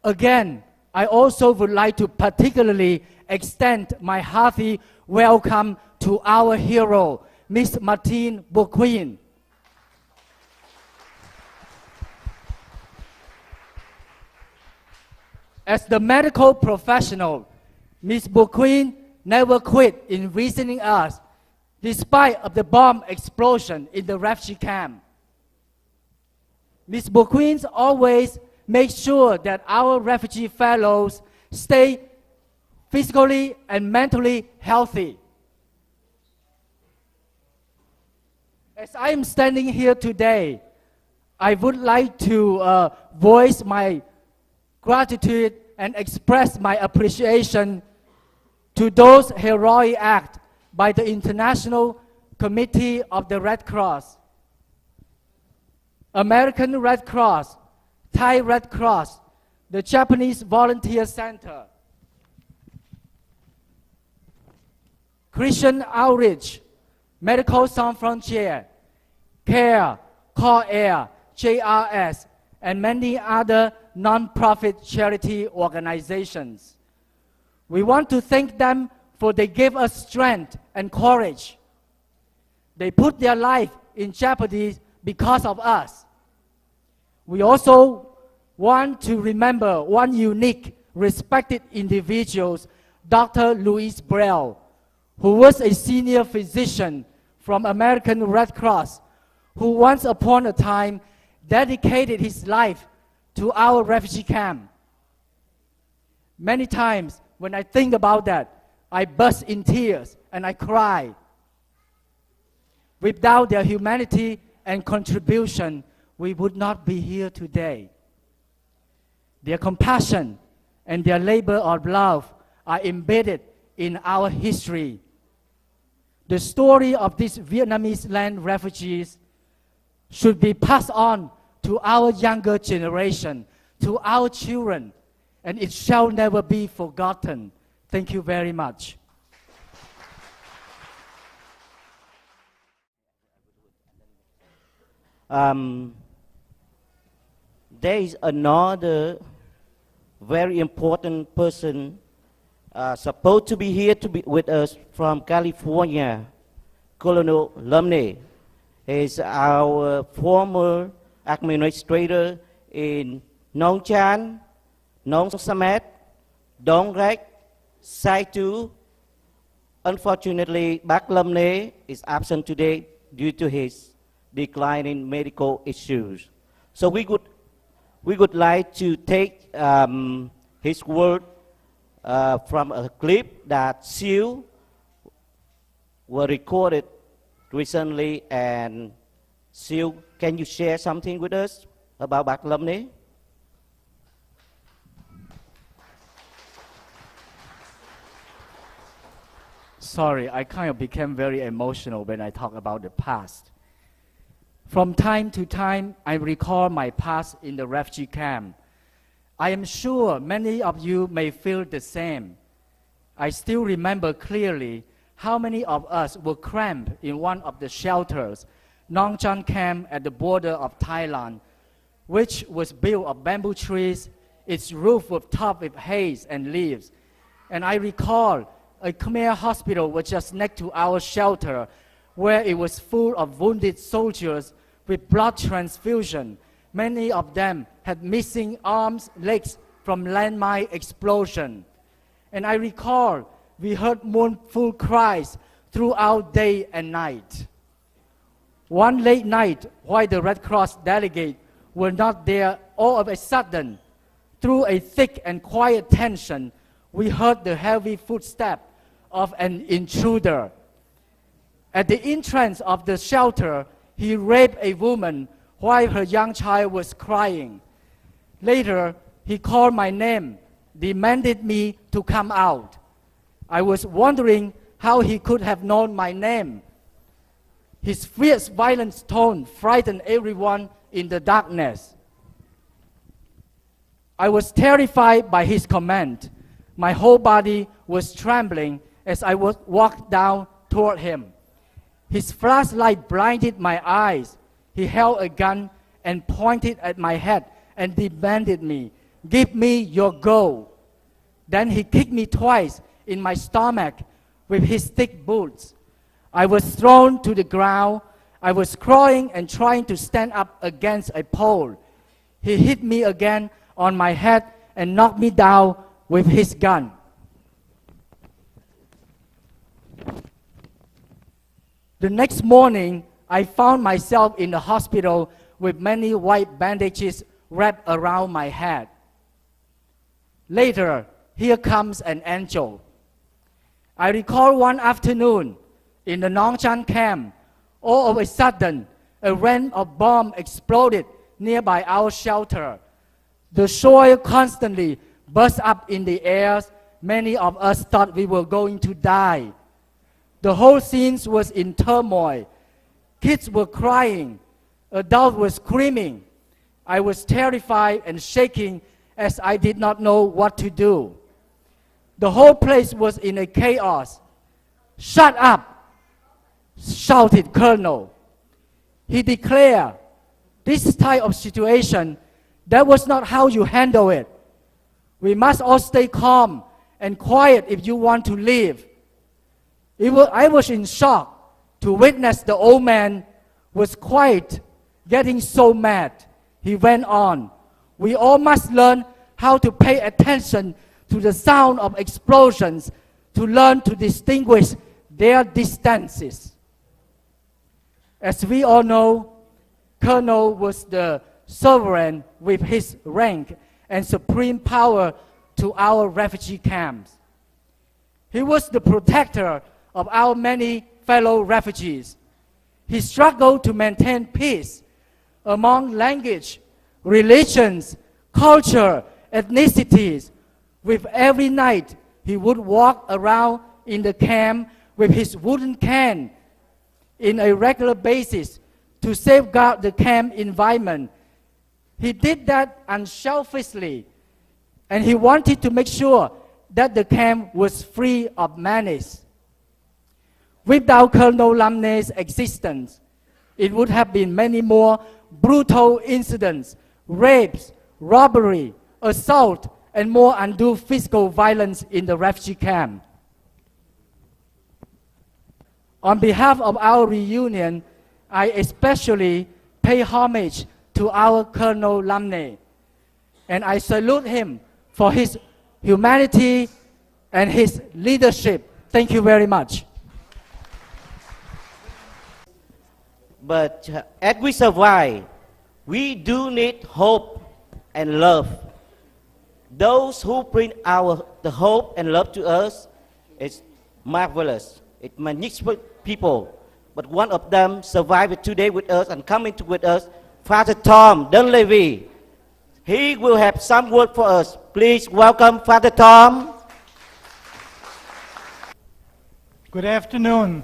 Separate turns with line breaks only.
Again, I also would like to particularly extend my hearty welcome to our hero, Ms. Martine Bourquin. As the medical professional, Ms. Bourquin never quit in visiting us despite of the bomb explosion in the refugee camp. Ms. Bourquin always makes sure that our refugee fellows stay physically and mentally healthy. As I am standing here today, I would like to voice my gratitude and express my appreciation to those heroic acts by the International Committee of the Red Cross, American Red Cross, Thai Red Cross, the Japanese Volunteer Center, Christian Outreach, Medical Sans Frontières, CARE, Call Air, JRS, and many other non-profit charity organizations. We want to thank them for they gave us strength and courage. They put their life in jeopardy because of us. We also want to remember one unique, respected individual, Dr. Louis Braille, who was a senior physician from American Red Cross, who once upon a time dedicated his life to our refugee camp. Many times when I think about that, I burst in tears and I cry. Without their humanity and contribution, we would not be here today. Their compassion and their labor of love are embedded in our history. The story of these Vietnamese land refugees should be passed on to our younger generation, to our children, and it shall never be forgotten. Thank you very much.
There is another very important person supposed to be here to be with us from California, Colonel Lumley. He is our former administrator in Nong Chan, Nong Samet, Dong Rek, Sai Tu. Unfortunately, Bác Lumley is absent today due to his decline in medical issues. So we would like to take his word from a clip that Siu were recorded recently. And Siu, can you share something with us about Bác Lumley?
Sorry, I kind of became very emotional when I talk about the past. From time to time, I recall my past in the refugee camp. I am sure many of you may feel the same. I still remember clearly how many of us were cramped in one of the shelters, Nong Chan camp at the border of Thailand, which was built of bamboo trees. Its roof was topped with haze and leaves. And I recall a Khmer hospital was just next to our shelter, where it was full of wounded soldiers with blood transfusion. Many of them had missing arms, legs from landmine explosion. And I recall we heard mournful cries throughout day and night. One late night, while the Red Cross delegate were not there, all of a sudden, through a thick and quiet tension, we heard the heavy footsteps of an intruder. At the entrance of the shelter, he raped a woman while her young child was crying. Later, he called my name, demanded me to come out. I was wondering how he could have known my name. His fierce, violent tone frightened everyone in the darkness. I was terrified by his command. My whole body was trembling as I walked down toward him. His flashlight blinded my eyes. He held a gun and pointed at my head and demanded me, give me your gold. Then he kicked me twice in my stomach with his thick boots. I was thrown to the ground. I was crawling and trying to stand up against a pole. He hit me again on my head and knocked me down with his gun. The next morning, I found myself in the hospital with many white bandages wrapped around my head. Later, here comes an angel. I recall one afternoon in the Nong Chan camp, all of a sudden, a rain of bombs exploded nearby our shelter. The soil constantly burst up in the air. Many of us thought we were going to die. The whole scene was in turmoil. Kids were crying. Adults were screaming. I was terrified and shaking as I did not know what to do. The whole place was in a chaos. "Shut up!" shouted Colonel. He declared, "This type of situation, that was not how you handle it. We must all stay calm and quiet if you want to live." I was in shock to witness the old man was quiet, getting so mad. He went on, "We all must learn how to pay attention to the sound of explosions to learn to distinguish their distances." As we all know, Colonel was the sovereign with his rank and supreme power to our refugee camps. He was the protector of our many fellow refugees. He struggled to maintain peace among language, religions, culture, ethnicities. With every night, he would walk around in the camp with his wooden cane in a regular basis to safeguard the camp environment. He did that unselfishly, and he wanted to make sure that the camp was free of menace. Without Colonel Lamne's existence, it would have been many more brutal incidents, rapes, robbery, assault, and more undue physical violence in the refugee camp. On behalf of our reunion, I especially pay homage to our Colonel Lamne, and I salute him for his humanity and his leadership. Thank you very much.
But as we survive, we do need hope and love. Those who bring the hope and love to us is marvelous. It's magnificent people. But one of them survived today with us and coming with us, Father Tom Dunleavy. He will have some word for us. Please welcome Father Tom.
Good afternoon.